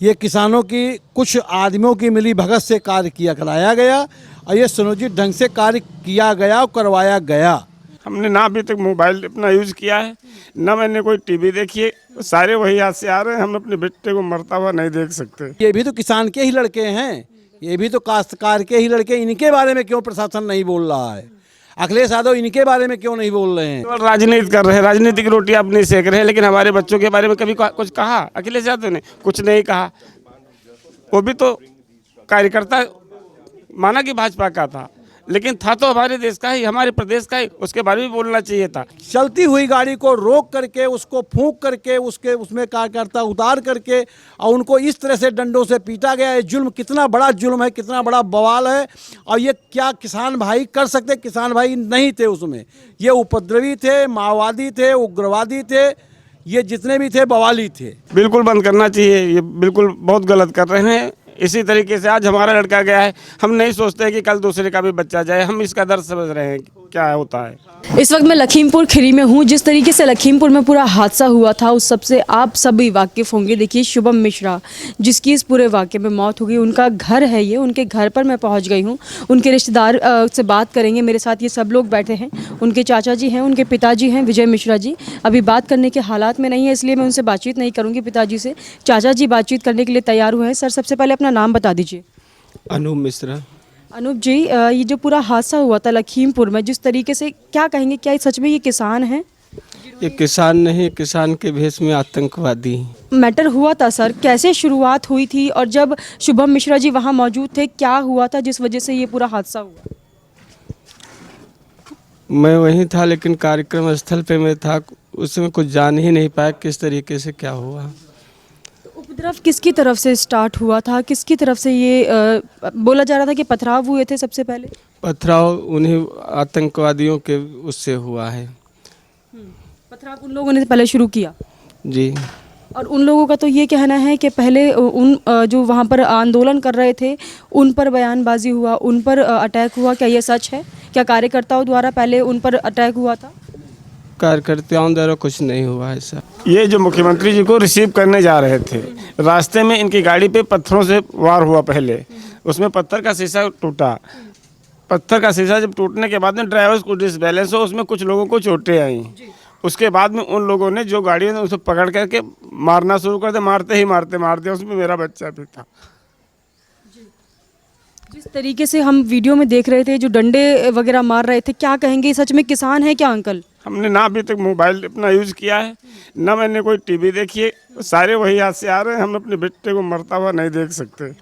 ये किसानों की कुछ आदमियों की मिली भगत से कार्य किया कराया गया और ये सुनियोजित ढंग से कार्य किया गया और करवाया गया। हमने ना अभी तक मोबाइल अपना यूज़ किया है, ना मैंने कोई टीवी देखी है। सारे वही हाथ से आ रहे हैं, हम अपने बेटे को मरता हुआ नहीं देख सकते। ये भी तो किसान के ही लड़के हैं, ये भी तो काश्तकार के ही लड़के। इनके बारे में क्यों प्रशासन नहीं बोल रहा है? अखिलेश यादव इनके बारे में क्यों नहीं बोल रहे हैं? केवल राजनीति कर रहे हैं, राजनीतिक रोटी अपनी सेक रहे हैं, लेकिन हमारे बच्चों के बारे में कभी कुछ कहा? अखिलेश यादव ने कुछ नहीं कहा। वो भी तो कार्यकर्ता माना कि भाजपा का था, लेकिन था तो हमारे देश का ही, हमारे प्रदेश का ही। उसके बारे में बोलना चाहिए था। चलती हुई गाड़ी को रोक करके, उसको फूंक करके, उसमें कार्यकर्ता उतार करके और उनको इस तरह से डंडों से पीटा गया। ये जुल्म कितना बड़ा जुल्म है, कितना बड़ा बवाल है। और ये क्या किसान भाई कर सकते? किसान भाई नहीं थे उसमें, ये उपद्रवी थे, माओवादी थे, उग्रवादी थे, ये जितने भी थे बवाली थे। बिल्कुल बंद करना चाहिए, ये बिल्कुल बहुत गलत कर रहे हैं। इसी तरीके से आज हमारा लड़का गया है, हम नहीं सोचते कि कल दूसरे का भी बच्चा जाए। हम इसका दर्द समझ रहे हैं क्या होता है। इस वक्त मैं लखीमपुर खीरी में हूँ। जिस तरीके से लखीमपुर में पूरा हादसा हुआ था उस सबसे आप सभी वाकिफ़ होंगे। देखिए शुभम मिश्रा जिसकी इस पूरे वाक़े में मौत हो गई, उनका घर है ये, उनके घर पर मैं पहुँच गई हूँ। उनके रिश्तेदार से बात करेंगे। मेरे साथ ये सब लोग बैठे हैं। उनके चाचा जी हैं, उनके पिताजी हैं विजय मिश्रा जी। अभी बात करने के हालात में नहीं है, इसलिए मैं उनसे बातचीत नहीं करूँगी पिताजी से। चाचा जी बातचीत करने के लिए तैयार हुए हैं। सर सबसे पहले अपना नाम बता दीजिए। अनूप मिश्रा। अनूप जी, ये जो पूरा हादसा हुआ था लखीमपुर में, जिस तरीके से, क्या कहेंगे, क्या सच में ये किसान हैं? ये किसान नहीं, किसान के भेष में आतंकवादी हैं। मैटर हुआ था सर, कैसे शुरुआत हुई थी और जब शुभम मिश्रा जी वहाँ मौजूद थे क्या हुआ था जिस वजह से ये पूरा हादसा हुआ? मैं वहीं था, लेकिन कार्यक्रम स्थल पे मैं था, उसमें कुछ जान ही नहीं पाया किस तरीके से क्या हुआ। उपद्रव किसकी तरफ से स्टार्ट हुआ था? किसकी तरफ से ये बोला जा रहा था कि पथराव हुए थे सबसे पहले? पथराव उन्हीं आतंकवादियों के उससे हुआ है। पथराव उन लोगों ने पहले शुरू किया जी। और उन लोगों का तो ये कहना है कि पहले उन जो वहाँ पर आंदोलन कर रहे थे उन पर बयानबाजी हुआ, उन पर अटैक हुआ। क्या ये सच है? क्या कार्यकर्ताओं द्वारा पहले उन पर अटैक हुआ था? कार्यकर्ताओं द्वारा कुछ नहीं हुआ है सर। ये जो मुख्यमंत्री जी को रिसीव करने जा रहे थे, रास्ते में इनकी गाड़ी पे पत्थरों से वार हुआ। पहले उसमें पत्थर का शीशा टूटा। पत्थर का शीशा जब टूटने के बाद में ड्राइवर को डिसबैलेंस हो, उसमें कुछ लोगों को चोटें आई। उसके बाद में उन लोगों ने जो गाड़ी ने उसे पकड़ करके मारना शुरू कर दिया। मारते ही मारते उसमें मेरा बच्चा भी था। जिस तरीके से हम वीडियो में देख रहे थे, जो डंडे वगैरह मार रहे थे, क्या कहेंगे, सच में किसान है क्या अंकल? हमने ना अभी तक मोबाइल अपना यूज़ किया है, ना मैंने कोई टीवी देखी है। सारे वही हाथ से आ रहे हैं, हम अपने बेटे को मरता हुआ नहीं देख सकते।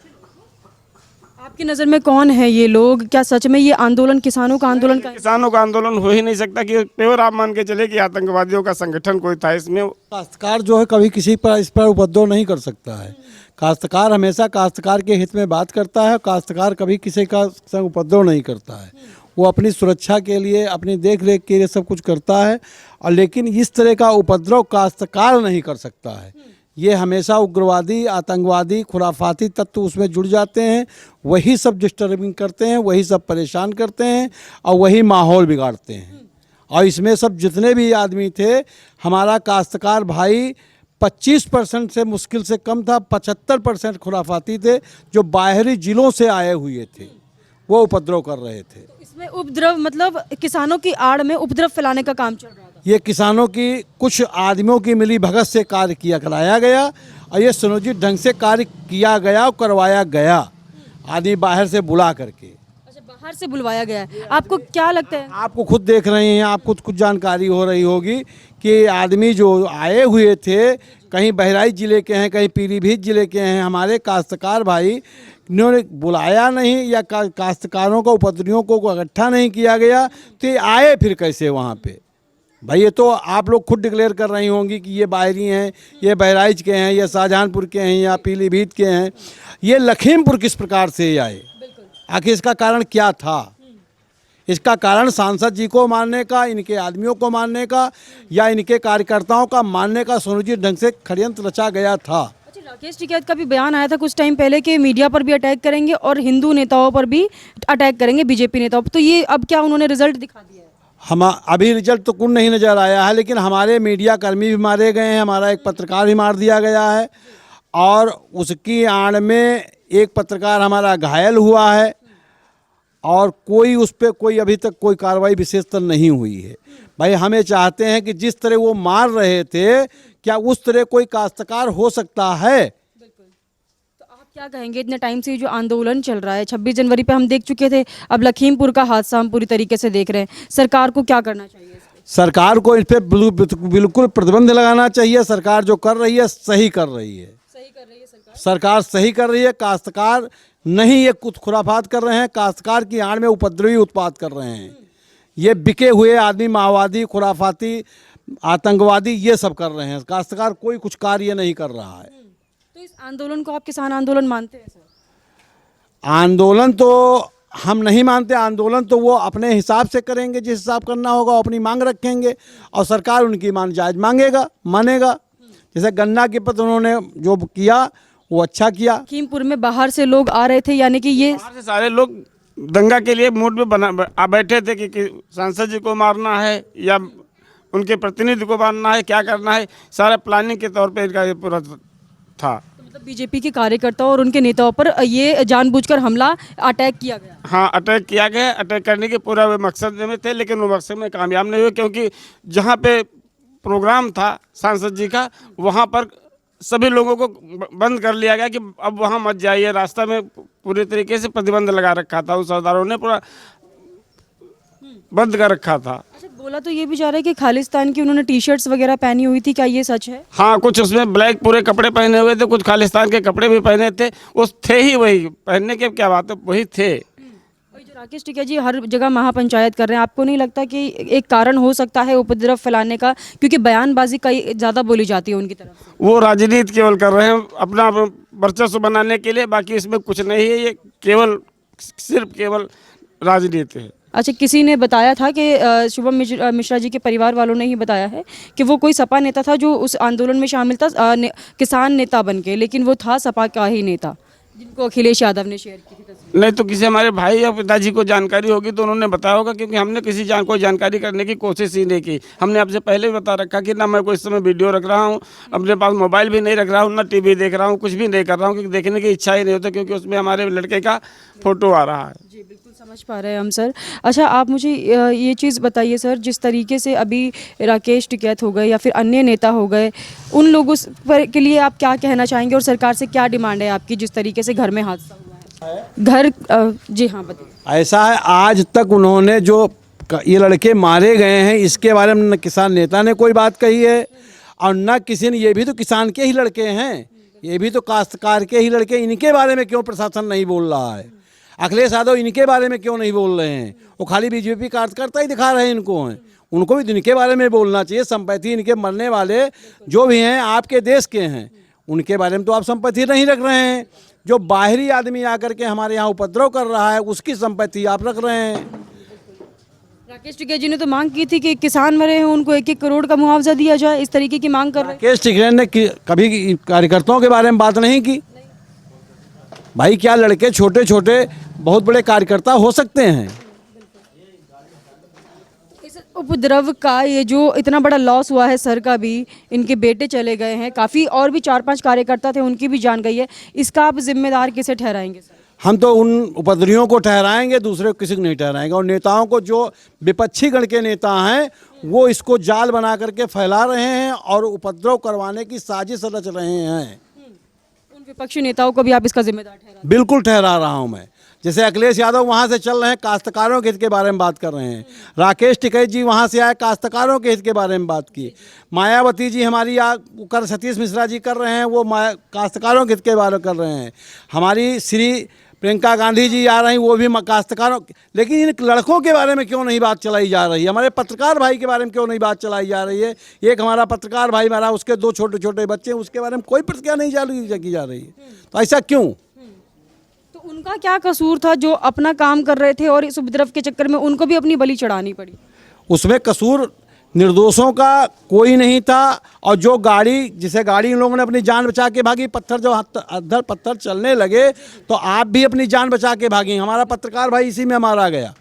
आपकी नज़र में कौन है ये लोग? क्या सच में ये आंदोलन किसानों का आंदोलन का है? किसानों का आंदोलन हो ही नहीं सकता कि प्योर आप मान के चले कि आतंकवादियों का संगठन कोई था इसमें। काश्तकार जो है कभी किसी पर इस पर उपद्रव नहीं कर सकता है। काश्तकार हमेशा काश्तकार के हित में बात करता है। काश्तकार कभी किसी का संग उपद्रव नहीं करता है। वो अपनी सुरक्षा के लिए, अपनी देख रेख के लिए सब कुछ करता है। और लेकिन इस तरह का उपद्रव काश्तकार नहीं कर सकता है। ये हमेशा उग्रवादी, आतंकवादी, खुराफाती तत्व उसमें जुड़ जाते हैं। वही सब डिस्टर्बिंग करते हैं, वही सब परेशान करते हैं और वही माहौल बिगाड़ते हैं। और इसमें सब जितने भी आदमी थे, हमारा काश्तकार भाई 25% से मुश्किल से कम था, 75% खुराफाती थे जो बाहरी जिलों से आए हुए थे, वो उपद्रव कर रहे थे। इसमें उपद्रव मतलब किसानों की आड़ में उपद्रव फैलाने का काम चल रहा था। ये किसानों की कुछ आदमियों की मिली भगत से कार्य किया कराया गया और ये सुनियोजित ढंग से कार्य किया गया और करवाया गया, आदमी बाहर से बुला करके। अच्छा, बाहर से बुलवाया गया है। आपको क्या लगता है? आपको खुद देख रहे हैं, आपको कुछ जानकारी हो रही होगी कि आदमी जो आए हुए थे, कहीं बहराइच ज़िले के हैं, कहीं पीलीभीत ज़िले के हैं। हमारे काश्तकार भाई इन्होंने बुलाया नहीं या काश्तकारों को, उपद्रवियों को इकट्ठा नहीं किया गया, तो ये आए फिर कैसे वहाँ पे? भाई ये तो आप लोग खुद डिक्लेयर कर रही होंगी कि ये बाहरी हैं, ये बहराइच के हैं, ये शाहजहांपुर के हैं या पीलीभीत के हैं। ये लखीमपुर किस प्रकार से आए? आखिर इसका कारण क्या था? इसका कारण सांसद जी को मारने का, इनके आदमियों को मारने का या इनके कार्यकर्ताओं का मारने का सुनियोजित ढंग से षड्यंत्र रचा गया था। अच्छा, राकेश टिकैत का भी बयान आया था कुछ टाइम पहले कि मीडिया पर भी अटैक करेंगे और हिंदू नेताओं पर भी अटैक करेंगे, बीजेपी नेताओं पर। तो ये अब क्या उन्होंने रिजल्ट दिखा दिया है? हम अभी रिजल्ट तो कुछ नहीं नज़र आया है, लेकिन हमारे मीडिया कर्मी भी मारे गए हैं, हमारा एक पत्रकार भी मार दिया गया है और उसकी आड़ में एक पत्रकार हमारा घायल हुआ है और कोई उस पर कोई अभी तक कोई कार्रवाई विशेषतर नहीं हुई है। भाई हमें चाहते हैं कि जिस तरह वो मार रहे थे क्या उस तरह कोई काश्तकार हो सकता है? तो आप क्या कहेंगे, इतने टाइम से ये जो आंदोलन चल रहा है, 26 जनवरी पे हम देख चुके थे, अब लखीमपुर का हादसा हम पूरी तरीके से देख रहे हैं, सरकार को क्या करना चाहिए इस पे? सरकार को इस पर बिल्कुल प्रतिबंध लगाना चाहिए। सरकार जो कर रही है सही कर रही है। सही कर रही है सरकार। सरकार सही कर रही है। काश्तकार नहीं ये कुछ खुराफात कर रहे हैं, काश्तकार की आड़ में उपद्रवी उत्पात कर रहे हैं। ये बिके हुए आदमी माओवादी, खुराफाती, आतंकवादी ये सब कर रहे हैं। काश्तकार कोई कुछ कार्य नहीं कर रहा है। तो इस आंदोलन को आप किसान आंदोलन मानते हैं सर? आंदोलन तो हम नहीं मानते। आंदोलन तो वो अपने हिसाब से करेंगे, जिस हिसाब करना होगा वो अपनी मांग रखेंगे और सरकार उनकी जायज मानेगा। जैसे गन्ना के पत्र उन्होंने जो किया वो अच्छा किया। लखीमपुर में बाहर से लोग आ रहे थे, यानी कि ये बाहर से सारे लोग दंगा के लिए मूड में बैठे थे कि सांसद जी को मारना है या उनके प्रतिनिधि को मारना है, क्या करना है, सारा प्लानिंग के तौर पे इनका ये पूरा था। मतलब बीजेपी के कार्यकर्ताओं और उनके नेताओं पर ये जानबूझकर हमला, अटैक किया गया। हाँ, अटैक किया गया। अटैक करने के पूरा वे मकसद में थे, लेकिन वो मकसद में कामयाब नहीं हुए, क्योंकि जहाँ पे प्रोग्राम था सांसद जी का वहाँ पर सभी लोगों को बंद कर लिया गया कि अब वहाँ मत जाइए। रास्ता में पूरे तरीके से प्रतिबंध लगा रखा था, उस सरदारों ने पूरा बंद कर रखा था। अच्छा, बोला तो ये भी जा रहा है कि खालिस्तान की उन्होंने टी शर्ट्स वगैरह पहनी हुई थी, क्या ये सच है? हाँ, कुछ उसमें ब्लैक पूरे कपड़े पहने हुए थे, कुछ खालिस्तान के कपड़े भी पहने थे। उस थे ही वही, पहनने के क्या बात है, वही थे। और जो राकेश टिकैत जी हर जगह महापंचायत कर रहे हैं, आपको नहीं लगता कि एक कारण हो सकता है उपद्रव फैलाने का, क्योंकि बयानबाजी कई ज़्यादा बोली जाती है उनकी तरफ से? वो राजनीति केवल कर रहे हैं अपना वर्चस्व बनाने के लिए, बाकी इसमें कुछ नहीं है। ये केवल राजनीति है। अच्छा, किसी ने बताया था कि शुभम मिश्रा जी के परिवार वालों ने ही बताया है कि वो कोई सपा नेता था जो उस आंदोलन में शामिल था, किसान नेता बन के, लेकिन वो था सपा का ही नेता, जिनको अखिलेश यादव ने शेयर की थी तस्वीर। नहीं तो किसी हमारे भाई या पिताजी को जानकारी होगी तो उन्होंने बताया होगा, क्योंकि हमने किसी को जानकारी करने की कोशिश ही नहीं की। हमने आपसे पहले भी बता रखा कि ना मैं कोई इस समय वीडियो रख रहा हूँ, अपने पास मोबाइल भी नहीं रख रहा हूँ, ना टीवी देख रहा हूँ, कुछ भी नहीं कर रहा हूँ, क्योंकि देखने की इच्छा ही नहीं होती, क्योंकि उसमें हमारे लड़के का फोटो आ रहा है। जी बिल्कुल समझ पा रहे हैं हम सर। अच्छा, आप मुझे ये चीज़ बताइए सर, जिस तरीके से अभी राकेश टिकैत हो गए या फिर अन्य नेता हो गए, उन लोगों पर के लिए आप क्या कहना चाहेंगे और सरकार से क्या डिमांड है आपकी, जिस तरीके से घर में हादसा हुआ है? घर जी हाँ बताइए। ऐसा है, आज तक उन्होंने जो ये लड़के मारे गए हैं इसके बारे में न किसान नेता ने कोई बात कही है और न किसी ने। ये भी तो किसान के ही लड़के हैं, ये भी तो काश्तकार के ही लड़के। इनके बारे में क्यों प्रशासन नहीं बोल रहा है? अखिलेश यादव इनके बारे में क्यों नहीं बोल रहे हैं? वो खाली बीजेपी कार्यकर्ता ही दिखा रहे हैं इनको हैं। उनको भी इनके बारे में बोलना चाहिए। संपत्ति इनके मरने वाले जो भी हैं आपके देश के हैं, उनके बारे में तो आप संपत्ति नहीं रख रहे हैं। जो बाहरी आदमी आकर के हमारे यहाँ उपद्रव कर रहा है उसकी संपत्ति आप रख रहे हैं। राकेश टिकैत जी ने तो मांग की थी कि किसान मरे हैं उनको 1-1 करोड़ का मुआवजा दिया जाए, इस तरीके की मांग कर रहे हैं। राकेश टिकैत ने कभी कार्यकर्ताओं के बारे में बात नहीं की। भाई क्या लड़के छोटे छोटे बहुत बड़े कार्यकर्ता हो सकते हैं? इस उपद्रव का ये जो इतना बड़ा लॉस हुआ है सर का भी, इनके बेटे चले गए हैं, काफ़ी और भी 4-5 कार्यकर्ता थे उनकी भी जान गई है, इसका आप जिम्मेदार किसे ठहराएंगे सर? हम तो उन उपद्रवियों को ठहराएंगे, दूसरे को किसी को नहीं ठहराएंगे। और नेताओं को, जो विपक्षी गण के नेता हैं वो इसको जाल बना करके फैला रहे हैं और उपद्रव करवाने की साजिश रच रहे हैं। उन विपक्षी नेताओं को भी आप इसका जिम्मेदार ठहरा? बिल्कुल ठहरा रहा हूं मैं। जैसे अखिलेश यादव वहां से चल रहे हैं, काश्तकारों के हित के बारे में बात कर रहे हैं। राकेश टिकैत जी वहां से आए, काश्तकारों के हित के बारे में बात की। मायावती जी हमारी कर सतीश मिश्रा जी कर रहे हैं, वो काश्तकारों के हित के बारे में कर रहे हैं। हमारी श्री प्रियंका गांधी जी आ रही हैं, वो भी काश्तकारों। लेकिन इन लड़कों के बारे में क्यों नहीं बात चलाई जा रही है? हमारे पत्रकार भाई के बारे में क्यों नहीं बात चलाई जा रही है? एक हमारा पत्रकार भाई मारा, उसके 2 छोटे छोटे बच्चे हैं, उसके बारे में कोई प्रतिक्रिया नहीं की जा रही है। तो ऐसा क्यों? तो उनका क्या कसूर था जो अपना काम कर रहे थे और इस उपद्रव के चक्कर में उनको भी अपनी बलि चढ़ानी पड़ी? उसमें कसूर निर्दोषों का कोई नहीं था। और जो गाड़ी, जिसे गाड़ी इन लोगों ने अपनी जान बचा के भागी, पत्थर जब अद्धर पत्थर चलने लगे तो आप भी अपनी जान बचा के भागी। हमारा पत्रकार भाई इसी में मारा गया,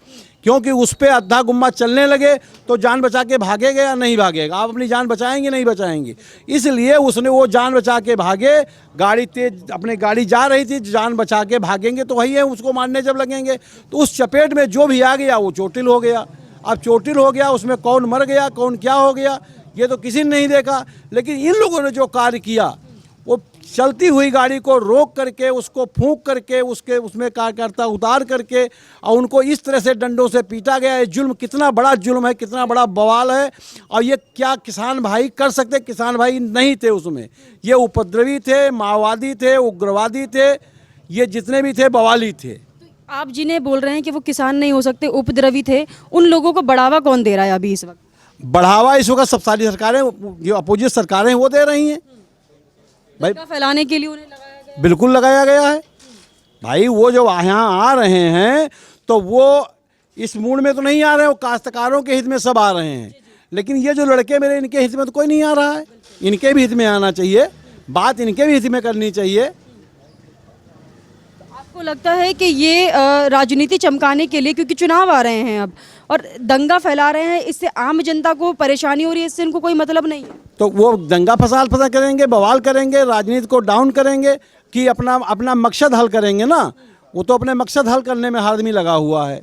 क्योंकि उस पर अद्धा गुम्मा चलने लगे तो जान बचा के भागेगा या नहीं भागेगा? आप अपनी जान बचाएंगे नहीं बचाएंगे? इसलिए उसने वो जान बचा के भागे, गाड़ी तेज, अपनी गाड़ी जा रही थी, जान बचा के भागेंगे तो वही है, उसको मारने जब लगेंगे तो उस चपेट में जो भी आ गया वो चोटिल हो गया। अब चोटिल हो गया, उसमें कौन मर गया कौन क्या हो गया ये तो किसी ने नहीं देखा। लेकिन इन लोगों ने जो कार्य किया, वो चलती हुई गाड़ी को रोक करके, उसको फूंक करके, उसमें कार्यकर्ता उतार करके और उनको इस तरह से डंडों से पीटा गया। ये जुल्म कितना बड़ा जुल्म है, कितना बड़ा बवाल है। और ये क्या किसान भाई कर सकते? किसान भाई नहीं थे उसमें, ये उपद्रवी थे, माओवादी थे, उग्रवादी थे, ये जितने भी थे बवाली थे। आप जिन्हें बोल रहे हैं कि वो किसान नहीं हो सकते, उपद्रवी थे, उन लोगों को बढ़ावा कौन दे रहा है अभी इस वक्त? बढ़ावा इस वक्त सब सारी सरकारें, जो अपोजिट सरकारें हैं वो दे रही हैं भाई। दंगा फैलाने के लिए उन्हें लगाया गया। बिल्कुल लगाया गया है भाई। वो जो यहाँ आ रहे हैं तो वो इस मूड में तो नहीं आ रहे हैं, वो काश्तकारों के हित में सब आ रहे हैं। लेकिन ये जो लड़के मेरे, इनके हित में तो कोई नहीं आ रहा है। इनके भी हित में आना चाहिए, बात इनके भी हित में करनी चाहिए। आपको लगता है कि ये राजनीति चमकाने के लिए, क्योंकि चुनाव आ रहे हैं अब और दंगा फैला रहे हैं, इससे आम जनता को परेशानी हो रही है, इससे इनको कोई मतलब नहीं है? तो वो दंगा फसाद करेंगे, बवाल करेंगे, राजनीति को डाउन करेंगे कि अपना मकसद हल करेंगे ना। वो तो अपने मकसद हल करने में हर आदमी लगा हुआ है।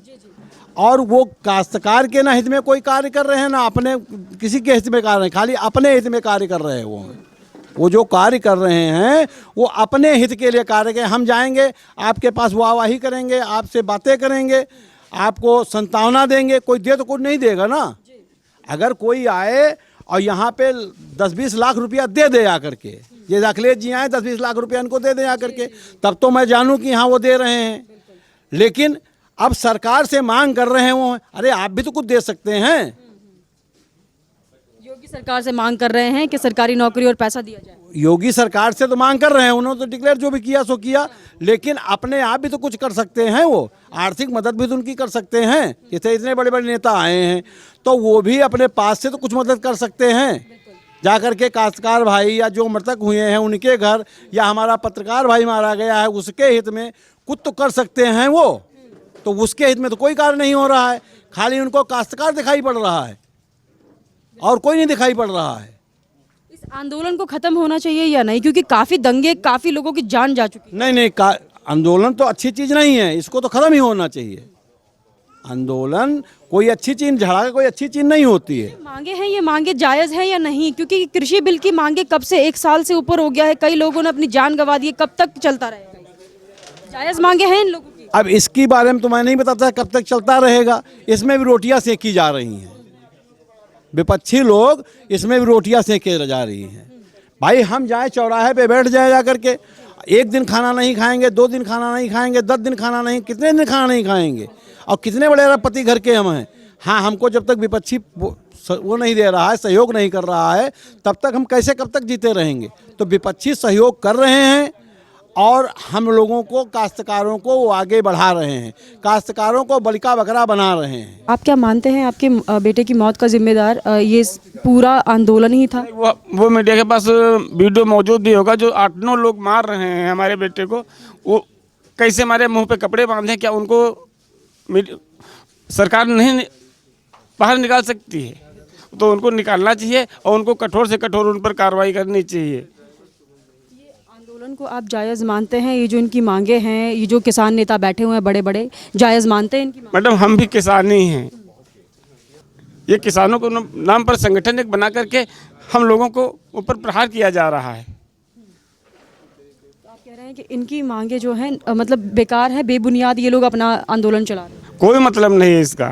और वो काश्तकार के ना हित में कोई कार्य कर रहे हैं, ना अपने किसी के हित में कार्य, खाली अपने हित में कार्य कर रहे हैं। वो जो कार्य कर रहे हैं वो अपने हित के लिए कार्य कर। हम जाएंगे आपके पास, वाहवाही करेंगे, आपसे बातें करेंगे, आपको संतावना देंगे, कोई दे तो कुछ नहीं देगा ना। अगर कोई आए और यहाँ पे 10-20 लाख रुपया दे आकर के, ये अखिलेश जी आए 10-20 लाख रुपया इनको दे आकर के, तब तो मैं जानूँ कि हाँ वो दे रहे हैं। लेकिन अब सरकार से मांग कर रहे हैं वो, अरे आप भी तो कुछ दे सकते हैं। योगी सरकार से मांग कर रहे हैं कि सरकारी नौकरी और पैसा दिया जाए। योगी सरकार से तो मांग कर रहे हैं, उन्होंने तो डिक्लेयर जो भी किया सो किया, लेकिन अपने आप भी तो कुछ कर सकते हैं। वो आर्थिक मदद भी तो उनकी कर सकते हैं। जैसे इतने बड़े बड़े नेता आए हैं तो वो भी अपने पास से तो कुछ मदद कर सकते हैं। जाकर के काश्तकार भाई या जो मृतक हुए हैं उनके घर, या हमारा पत्रकार भाई मारा गया है उसके हित में कुछ तो कर सकते हैं वो। तो उसके हित में तो कोई कार्य नहीं हो रहा है, खाली उनको काश्तकार दिखाई पड़ रहा है और कोई नहीं दिखाई पड़ रहा है। इस आंदोलन को खत्म होना चाहिए या नहीं? क्योंकि काफी दंगे, काफी लोगों की जान जा चुकी है। नहीं, आंदोलन तो अच्छी चीज़ नहीं है, इसको तो ख़त्म ही होना चाहिए। आंदोलन कोई अच्छी चीज़, झगड़ा कोई अच्छी चीज़ नहीं होती है। मांगे हैं, ये मांगे जायज़ है या नहीं? क्योंकि कृषि बिल की मांगे कब से 1 साल से ऊपर हो गया है, कई लोगों ने अपनी जान गंवा दी है, कब तक चलता रहेगा? जायज़ मांगे हैं इन लोगों की? अब इसके बारे में तो मैं नहीं बताता कब तक चलता रहेगा। इसमें भी रोटियां सेकी जा रही हैं, विपक्षी लोग इसमें भी रोटियां सेके जा रही हैं। भाई हम जाए चौराहे पे बैठ जाए जा करके, 1 दिन खाना नहीं खाएंगे, 2 दिन खाना नहीं खाएंगे, 10 दिन खाना नहीं, कितने दिन खाना नहीं खाएंगे? और कितने बड़े अरबपति घर के हम हैं। हाँ, हमको जब तक विपक्षी वो नहीं दे रहा है, सहयोग नहीं कर रहा है, तब तक हम कैसे कब तक जीते रहेंगे? तो विपक्षी सहयोग कर रहे हैं और हम लोगों को, काश्तकारों को वो आगे बढ़ा रहे हैं, काश्तकारों को बलिका बकरा बना रहे हैं। आप क्या मानते हैं आपके बेटे की मौत का जिम्मेदार ये पूरा आंदोलन ही था? वो मीडिया के पास वीडियो मौजूद भी होगा, जो 8-9 लोग मार रहे हैं हमारे बेटे को, वो कैसे हमारे मुंह पे कपड़े बांधे? क्या उनको सरकार नहीं बाहर निकाल सकती है? तो उनको निकालना चाहिए और उनको कठोर से कठोर उन पर कार्रवाई करनी चाहिए। आंदोलन को आप जायज़ मानते हैं? ये जो इनकी मांगे हैं, ये जो किसान नेता बैठे हुए हैं बड़े बड़े, जायज़ मानते हैं इनकी मांगे? मैडम, हम भी किसान ही हैं। ये किसानों को नाम पर संगठन एक बना करके हम लोगों को ऊपर प्रहार किया जा रहा है। आप कह रहे हैं कि इनकी मांगे जो हैं मतलब बेकार है, बेबुनियाद, ये लोग अपना आंदोलन चला रहे हैं? कोई मतलब नहीं है इसका।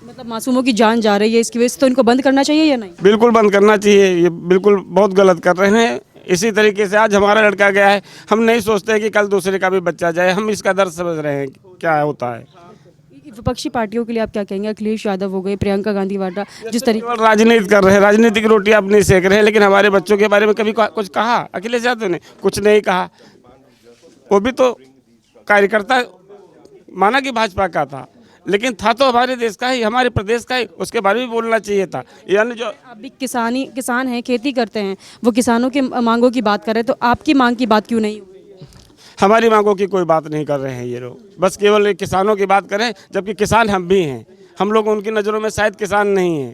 मतलब मासूमों की जान जा रही है इसकी वजह से, तो इनको बंद करना चाहिए या नहीं? बिल्कुल बंद करना चाहिए। ये बिल्कुल बहुत गलत कर रहे हैं। इसी तरीके से आज हमारा लड़का गया है, हम नहीं सोचते कि कल दूसरे का भी बच्चा जाए। हम इसका दर्द समझ रहे हैं क्या होता है। विपक्षी पार्टियों के लिए आप क्या कहेंगे? अखिलेश यादव हो गए, प्रियंका गांधी वाड्रा, जिस तरीके राजनीति कर रहे हैं, राजनीतिक रोटी अपनी सेक रहे हैं, लेकिन हमारे बच्चों के बारे में कभी कुछ कहा? अखिलेश यादव ने कुछ नहीं कहा। वो भी तो कार्यकर्ता माना कि भाजपा का था, लेकिन था तो हमारे देश का ही, हमारे प्रदेश का ही, उसके बारे में भी बोलना चाहिए था। यानी जो आप भी किसान हैं, खेती करते हैं, वो किसानों के मांगों की बात कर रहे हैं, तो आपकी मांग की बात क्यों नहीं हुई? हमारी मांगों की कोई बात नहीं कर रहे हैं ये लोग, बस केवल एक किसानों की बात करें, जबकि किसान हम भी हैं। हम लोग उनकी नज़रों में शायद किसान नहीं हैं।